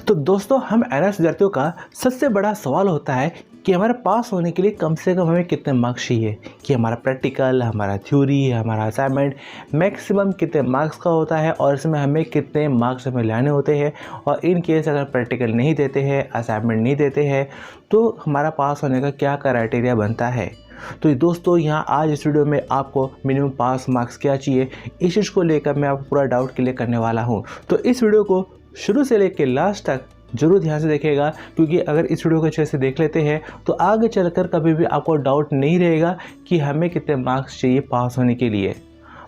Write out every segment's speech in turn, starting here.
तो दोस्तों हम एनआरएस विद्यार्थियों का सबसे बड़ा सवाल होता है कि हमारे पास होने के लिए कम से कम हमें कितने मार्क्स चाहिए, कि हमारा प्रैक्टिकल, हमारा थ्योरी, हमारा असाइनमेंट मैक्सिमम कितने मार्क्स का होता है और इसमें हमें कितने मार्क्स हमें लाने होते हैं। और इन केस अगर प्रैक्टिकल नहीं देते हैं, असाइनमेंट नहीं देते हैं, तो हमारा पास होने का क्या क्राइटेरिया बनता है। तो दोस्तों यहाँ आज इस वीडियो में आपको मिनिमम पास मार्क्स क्या चाहिए, इस चीज़ को लेकर मैं आपको पूरा डाउट क्लियर करने वाला हूँ। तो इस वीडियो को शुरू से लेकर लास्ट तक जरूर ध्यान से देखिएगा, क्योंकि अगर इस वीडियो को अच्छे से देख लेते हैं तो आगे चलकर कभी भी आपको डाउट नहीं रहेगा कि हमें कितने मार्क्स चाहिए पास होने के लिए।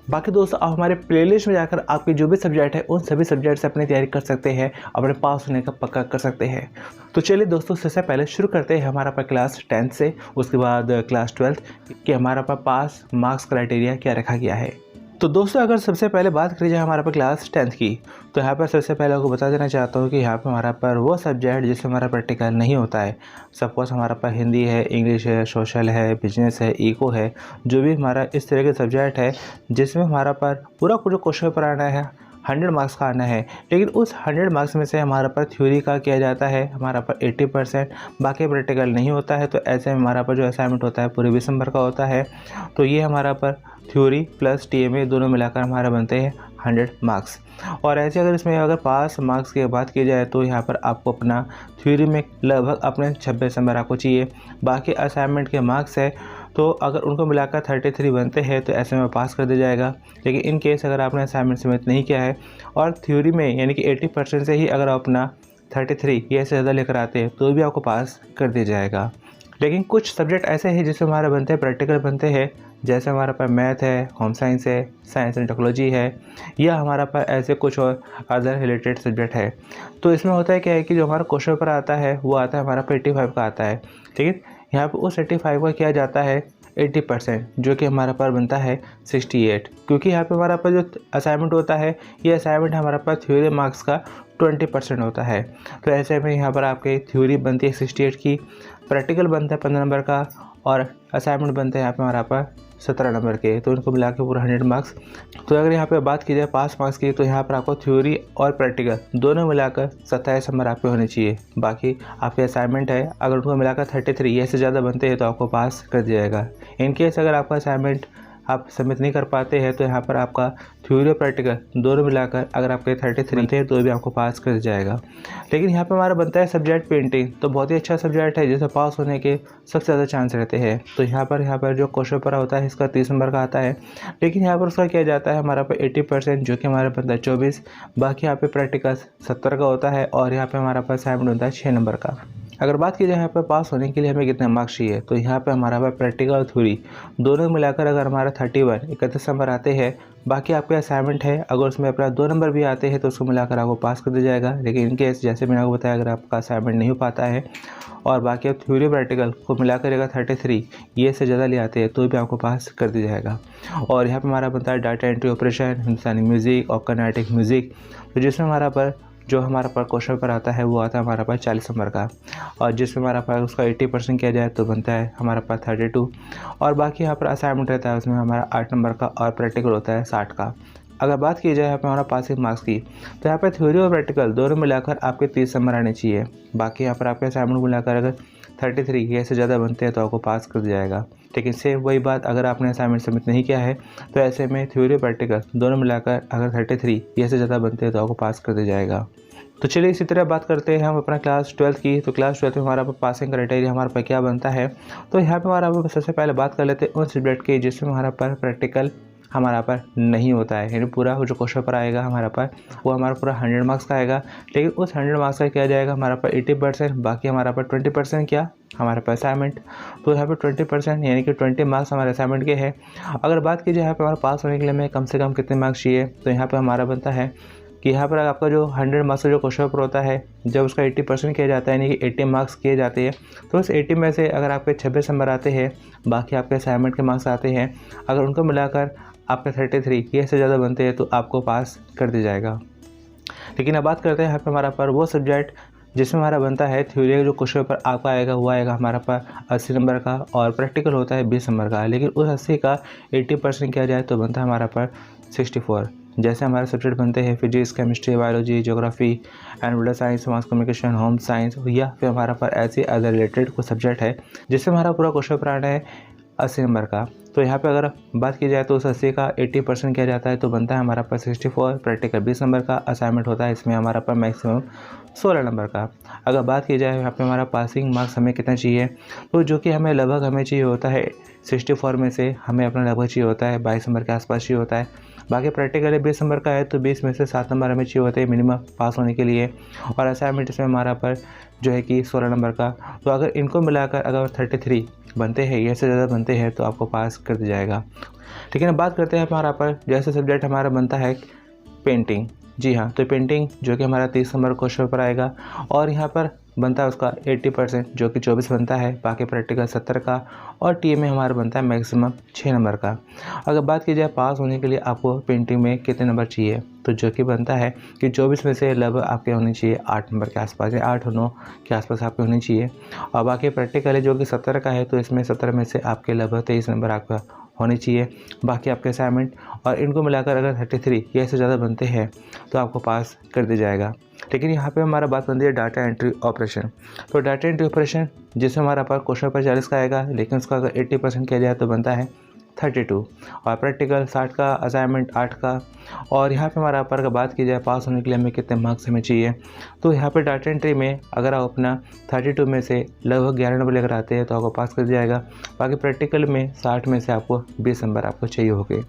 बाकी दोस्तों आप हमारे प्लेलिस्ट में जाकर आपके जो भी सब्जेक्ट है उन सभी सब्जेक्ट से अपनी तैयारी कर सकते हैं, अपने पास होने का पक्का कर सकते हैं। तो चलिए दोस्तों सबसे पहले शुरू करते हैं हमारा क्लास 10 से, उसके बाद क्लास 12 कि हमारा पास मार्क्स क्राइटेरिया क्या रखा गया है। तो दोस्तों अगर सबसे पहले बात करी जाए हमारा क्लास 10 की, तो यहाँ पर सबसे पहले आपको बता देना चाहता हूँ कि यहाँ पर हमारा वो सब्जेक्ट जिसमें हमारा प्रैक्टिकल नहीं होता है। सपोज हमारा हिंदी है, इंग्लिश है, सोशल है, बिजनेस है, इको है, जो भी हमारा इस तरह के सब्जेक्ट है जिसमें हमारा पूरा जो क्वेश्चन पेपर आना है 100 मार्क्स का आना है, लेकिन उस 100 मार्क्स में से हमारा थ्योरी का किया जाता है हमारा 80%, बाकी प्रैक्टिकल नहीं होता है। तो ऐसे में हमारा जो असाइनमेंट होता है पूरे 20 नंबर का होता है। तो ये हमारा थ्योरी प्लस टीएमए दोनों मिलाकर हमारा बनते हैं 100 मार्क्स। और ऐसे अगर इसमें पास मार्क्स की बात की जाए तो यहाँ पर आपको अपना थ्योरी में लगभग अपने 26 नंबर आपको चाहिए। बाकी असाइनमेंट के मार्क्स है तो अगर उनको मिलाकर 33 बनते हैं तो ऐसे में पास कर दिया जाएगा। लेकिन इन केस अगर आपने असाइनमेंट सबमिट नहीं किया है और थ्योरी में यानी कि 80% से ही अगर आप अपना 33 या से ज़्यादा लेकर आते हैं तो भी आपको पास कर दिया जाएगा। लेकिन कुछ सब्जेक्ट ऐसे हैं जिसमें हमारा बनते हैं प्रैक्टिकल बनते हैं, जैसे हमारा मैथ है, होम साइंस है, साइंस एंड टेक्नोलॉजी है, या हमारा ऐसे कुछ और अदर रिलेटेड सब्जेक्ट है। तो इसमें होता है क्या है कि जो हमारा क्वेश्चन पेपर आता है वो आता है हमारा 85 का आता है, लेकिन यहाँ पर उस 85 का किया जाता है 80%, जो कि हमारा बनता है 68, क्योंकि यहाँ पे हमारा जो असाइनमेंट होता है ये असाइनमेंट हमारा थ्योरी मार्क्स का 20% होता है। तो ऐसे में यहाँ पर आपके थ्योरी बनती है 68 की, प्रैक्टिकल बनता है 15 नंबर का और असाइनमेंट बनते हैं यहाँ पे हमारा 17 नंबर के। तो इनको मिला के पूरा 100 मार्क्स। तो अगर यहाँ पे बात की जाए पास मार्क्स की तो यहाँ पर आपको थ्योरी और प्रैक्टिकल दोनों मिलाकर 27 नंबर आपके होने चाहिए। बाकी आपके असाइनमेंट है अगर उनको मिलाकर 33 या से ज़्यादा बनते हैं तो आपको पास कर दिया जाएगा। इन केस अगर आपका असाइनमेंट आप सबमिट नहीं कर पाते हैं तो यहाँ पर आपका थ्योरी और प्रैक्टिकल दोनों मिलाकर अगर आपके 33 थे तो भी आपको पास कर जाएगा। लेकिन यहाँ पे हमारा बनता है सब्जेक्ट पेंटिंग, तो बहुत ही अच्छा सब्जेक्ट है जिससे पास होने के सबसे ज़्यादा चांस रहते हैं। तो यहाँ पर जो क्वेश्चन पेपर होता है इसका 30 नंबर का आता है, लेकिन यहाँ पर उसका किया जाता है हमारा 80%, जो कि हमारा बनता है 24। बाकी यहाँ पे प्रैक्टिकल 70 का होता है और यहाँ पर हमारा असाइनमेंट बनता है 6 नंबर का। अगर बात की जाए यहाँ पर पास होने के लिए हमें कितने मार्क्स चाहिए, तो यहाँ पे हमारा प्रैक्टिकल और थ्योरी दोनों मिलाकर अगर हमारा 31 नंबर आते हैं, बाकी आपके असाइनमेंट है अगर उसमें अपना 2 नंबर भी आते हैं तो उसको मिलाकर आपको पास कर दिया जाएगा। लेकिन इन केस जैसे मैंने आपको बताया अगर आपका असाइनमेंट नहीं हो पाता है और बाकी आप थ्योरी प्रैक्टिकल को मिलाकर अगर 33 ये से ज़्यादा ले आते हैं तो भी आपको पास कर दिया जाएगा। और यहाँ पर हमारा बनता है डाटा एंट्री ऑपरेशन, हिंदुस्तानी म्यूज़िक और कर्नाटिक म्यूज़िक, तो जिसमें हमारा जो हमारा क्वेश्चन पेपर आता है वो आता है हमारा 40 नंबर का, और जिसमें हमारा उसका 80% किया जाए तो बनता है हमारा 32। और बाकी यहाँ पर असाइनमेंट रहता है उसमें हमारा 8 नंबर का और प्रैक्टिकल होता है 60 का। अगर बात की जाए यहाँ पर हमारा पासिंग मार्क्स की तो यहाँ पर थ्योरी और प्रैक्टिकल दोनों मिलाकर आपके 30 नंबर आने चाहिए। बाकी यहाँ पर आपके असाइनमेंट मिलाकर अगर 33 या से ज़्यादा बनते हैं तो आपको पास कर दिया जाएगा। लेकिन सेम वही बात अगर आपने असाइनमेंट सबमिट नहीं किया है तो ऐसे में थ्योरी प्रैक्टिकल दोनों मिलाकर अगर 33 या से ज़्यादा बनते हैं तो आपको पास कर दिया जाएगा। तो चलिए इसी तरह बात करते हैं हम अपना क्लास 12 की। तो क्लास 12 में हमारा पासिंग क्राइटेरिया हमारे क्या बनता है, तो यहाँ पे हमारा सबसे पहले बात कर लेते हैं उन सब्जेक्ट की जिसमें हमारा प्रैक्टिकल हमारा नहीं होता है, यानी पूरा जो क्वेश्चन पेपर आएगा हमारा वो हमारा पूरा 100 मार्क्स का आएगा। लेकिन उस 100 मार्क्स का किया जाएगा हमारा 80%, बाकी हमारा 20% क्या हमारे असाइनमेंट। तो यहाँ पे 20% यानी कि 20 मार्क्स हमारे असाइनमेंट के हैं। अगर बात की जाए यहाँ पे हमारा पास होने के लिए हमें कम से कम कितने मार्क्स चाहिए, तो यहाँ पर हमारा बनता है कि यहाँ पर आपका जो 100 मार्क्स का जो क्वेश्चन पेपर होता है जब उसका 80% किया जाता है यानी कि 80 मार्क्स किए जाते हैं, तो उस 80 में से अगर आपके 26 नंबर आते हैं, बाकी आपके असाइनमेंट के मार्क्स आते हैं, अगर उनको मिलाकर आपके 33 ये से ज़्यादा बनते हैं तो आपको पास कर दिया जाएगा। लेकिन अब बात करते हैं यहाँ पर हमारा वो सब्जेक्ट जिसमें हमारा बनता है थ्योरी जो क्वेश्चन पेपर आपका आएगा वो आएगा हमारा 80 नंबर का और प्रैक्टिकल होता है 20 नंबर का। लेकिन उस 80 का 80% किया जाए तो बनता है हमारा 64, जैसे हमारे सब्जेक्ट बनते हैं physics, chemistry, biology, geography, environmental science, mass communication, home science, या फिर हमारा पर ऐसे अदर रिलेटेड कुछ सब्जेक्ट है जिससे हमारा पूरा क्वेश्चन पेपर है 80 नंबर का। तो यहाँ पे अगर बात की जाए तो उस 80 का 80% किया जाता है तो बनता है हमारा पर 64, प्रैक्टिकल 20 नंबर का, असाइनमेंट होता है इसमें हमारा पर मैक्सिमम 16 नंबर का। अगर बात की जाए यहाँ पे हमारा पासिंग मार्क्स हमें कितना चाहिए, तो जो कि हमें लगभग हमें चाहिए होता है 64 में से हमें अपना लगभग चाहिए होता है 22 नंबर के आसपास चाहिए होता है। बाकी प्रैक्टिकल 20 नंबर का है तो 20 में से 7 नंबर हमें चाहिए होते हैं मिनिमम पास होने के लिए, और असाइनमेंट इसमें हमारा पर जो है कि 16 नंबर का। तो अगर इनको मिलाकर अगर 33 बनते हैं या से ज़्यादा बनते हैं तो आपको पास कर दिया जाएगा। ठीक है ना। बात करते हैं हमारा पर जैसे सब्जेक्ट हमारा बनता है पेंटिंग। जी हाँ, तो पेंटिंग जो कि हमारा 30 नंबर क्वेश्चन पर आएगा, और यहाँ पर बनता है उसका 80% जो कि 24 बनता है, बाकी प्रैक्टिकल 70 का, और टी में हमारा बनता है मैक्सिमम 6 नंबर का। अगर बात की जाए पास होने के लिए आपको पेंटिंग में कितने नंबर चाहिए, तो जो कि बनता है कि 24 में से लगभग आपके होने चाहिए 8 नंबर के आसपास, या 8 और 9 के आसपास आपके होने चाहिए। और बाकी प्रैक्टिकल है जो कि 70 का है तो इसमें 70 में से आपके लगभग 23 नंबर आपका होने चाहिए। बाकी आपके असाइनमेंट और इनको मिलाकर अगर 33 या इससे ज़्यादा बनते हैं तो आपको पास कर दिया जाएगा। लेकिन यहाँ पे हमारा बात बनती है डाटा एंट्री ऑपरेशन। तो डाटा एंट्री ऑपरेशन जिसमें हमारा पर क्वेश्चन पर 40 का आएगा, लेकिन उसका अगर 80% किया जाए तो बनता है 32, और प्रैक्टिकल 60 का, असाइनमेंट 8 का। और यहाँ पे हमारा पर अगर बात की जाए पास होने के लिए हमें कितने मार्क्स हमें चाहिए, तो यहाँ पे डाटा एंट्री में अगर आप अपना 32 में से लगभग 11 नंबर लेकर आते हैं तो आपको पास कर दिया जाएगा। बाकी प्रैक्टिकल में 60 में से आपको 20 नंबर आपको चाहिए होंगे।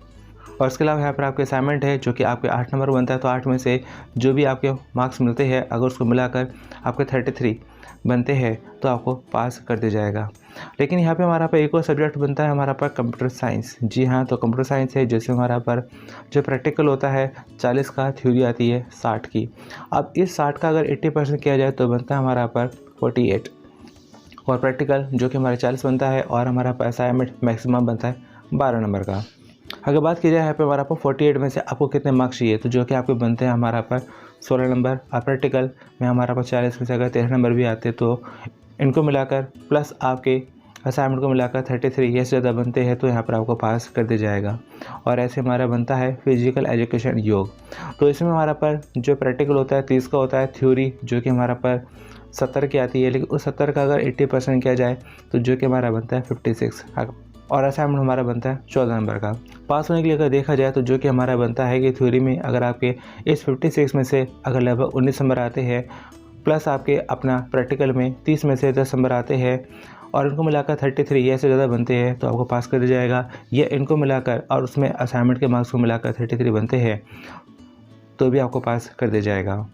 और इसके अलावा यहाँ पर आपके असाइनमेंट है जो कि आपके 8 नंबर बनता है, तो 8 में से जो भी आपके मार्क्स मिलते हैं अगर उसको मिलाकर आपके 33 बनते हैं तो आपको पास कर दिया जाएगा। लेकिन यहाँ पे हमारा पर एक और सब्जेक्ट बनता है हमारा पर कंप्यूटर साइंस। जी हाँ, तो कंप्यूटर साइंस है जिसमें हमारा पर जो प्रैक्टिकल होता है 40 का, थ्योरी आती है 60 की। अब इस 60 का अगर 80% किया जाए तो बनता है हमारा पर 48, और प्रैक्टिकल जो कि हमारा 40 बनता है, और हमारा पर असाइनमेंट मैक्सिमम बनता है 12 नंबर का। अगर बात की जाए यहाँ पे हमारा पर 48 में से आपको कितने मार्क्स चाहिए, तो जो कि आपके बनते हैं हमारा पर 16 नंबर, और प्रैक्टिकल में हमारा पर 40 में से अगर 13 नंबर भी आते तो इनको मिलाकर प्लस आपके असाइनमेंट को मिलाकर 33 या से ज़्यादा बनते हैं तो यहाँ पर आपको पास कर दिया जाएगा। और ऐसे हमारा बनता है फिजिकल एजुकेशन योग। तो इसमें हमारा पर जो प्रैक्टिकल होता है 30 का होता है, थ्योरी जो कि हमारा पर 70 की आती है, लेकिन उस 70 का अगर 80% किया जाए तो जो कि हमारा बनता है 56, और असाइनमेंट हमारा बनता है 14 नंबर का। पास होने के लिए अगर देखा जाए तो जो कि हमारा बनता है कि थ्योरी में अगर आपके इस 56 में से अगर लगभग 19 नंबर आते हैं, प्लस आपके अपना प्रैक्टिकल में 30 में से 10 नंबर आते हैं, और इनको मिलाकर 33 या से ज़्यादा बनते हैं तो आपको पास कर दिया जाएगा। या इनको मिलाकर और उसमें असाइनमेंट के मार्क्स को मिलाकर 33 बनते हैं तो भी आपको पास कर दिया जाएगा।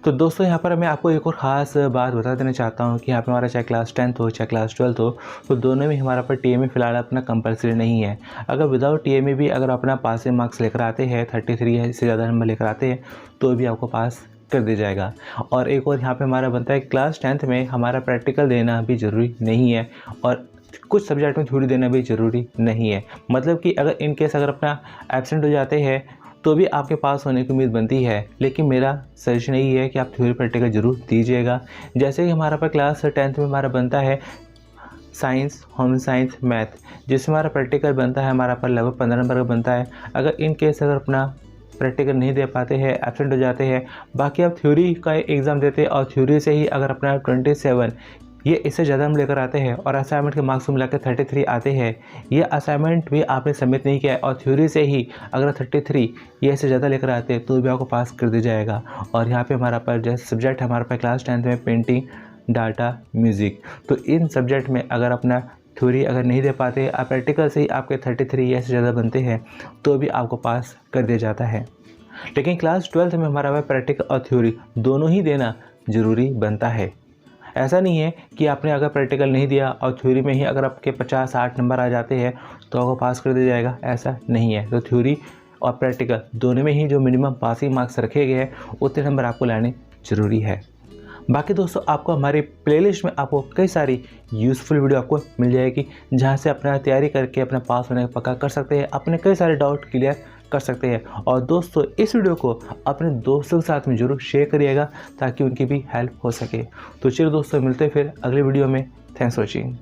तो दोस्तों यहाँ पर मैं आपको एक और ख़ास बात बता देना चाहता हूँ कि यहाँ पे हमारा चाहे क्लास 10th हो चाहे क्लास 12th हो, तो दोनों में हमारा पर टीएमए फ़िलहाल अपना कंपलसरी नहीं है। अगर विदाउट टीएमए भी अगर अपना पासिंग मार्क्स लेकर आते हैं 33 या इससे ज़्यादा नंबर लेकर आते हैं तो भी आपको पास कर दिया जाएगा। और एक और यहाँ पे हमारा बनता है क्लास 10th में हमारा प्रैक्टिकल देना भी ज़रूरी नहीं है, और कुछ सब्जेक्ट में थ्योरी देना भी ज़रूरी नहीं है। मतलब कि अगर इन केस अगर अपना एब्सेंट हो जाते हैं तो भी आपके पास होने की उम्मीद बनती है, लेकिन मेरा सजेशन यही है कि आप थ्योरी प्रैक्टिकल ज़रूर दीजिएगा। जैसे कि हमारा पर क्लास 10th में हमारा बनता है साइंस, होम साइंस, मैथ, जिसमें हमारा प्रैक्टिकल बनता है हमारा पर लगभग 15 नंबर का बनता है। अगर इन केस अगर अपना प्रैक्टिकल नहीं दे पाते हैं, एब्सेंट हो जाते हैं, बाकी आप थ्योरी का एग्ज़ाम देते हैं और थ्योरी से ही अगर अपना 27 ये इससे ज़्यादा हम लेकर आते हैं और असाइनमेंट के मार्क्स को मिलाकर 33 आते हैं, ये असाइनमेंट भी आपने सबमिट नहीं किया है और थ्योरी से ही अगर 33 ये इससे ज़्यादा लेकर आते हैं तो भी आपको पास कर दिया जाएगा। और यहाँ पे हमारा पर जैसे सब्जेक्ट हमारे पास क्लास 10th में पेंटिंग, डाटा, म्यूज़िक, तो इन सब्जेक्ट में अगर अपना थ्योरी अगर नहीं दे पाते, आप प्रैक्टिकल से ही आपके 33 या इससे ज़्यादा बनते हैं तो भी आपको पास कर दिया जाता है। लेकिन क्लास 12th में हमारा प्रैक्टिकल और थ्योरी दोनों ही देना ज़रूरी बनता है। ऐसा नहीं है कि आपने अगर प्रैक्टिकल नहीं दिया और थ्योरी में ही अगर आपके 50-60 नंबर आ जाते हैं तो आपको पास कर दिया जाएगा, ऐसा नहीं है। तो थ्योरी और प्रैक्टिकल दोनों में ही जो मिनिमम पासिंग मार्क्स रखे गए हैं उतने नंबर आपको लाने ज़रूरी है। बाकी दोस्तों आपको हमारी प्लेलिस्ट में आपको कई सारी यूज़फुल वीडियो आपको मिल जाएगी जहाँ से अपना तैयारी करके अपना पास होने का पक्का कर सकते हैं, अपने कई सारे डाउट क्लियर कर सकते हैं। और दोस्तों इस वीडियो को अपने दोस्तों के साथ में ज़रूर शेयर करिएगा ताकि उनकी भी हेल्प हो सके। तो चलिए दोस्तों मिलते हैं फिर अगले वीडियो में। Thanks for watching.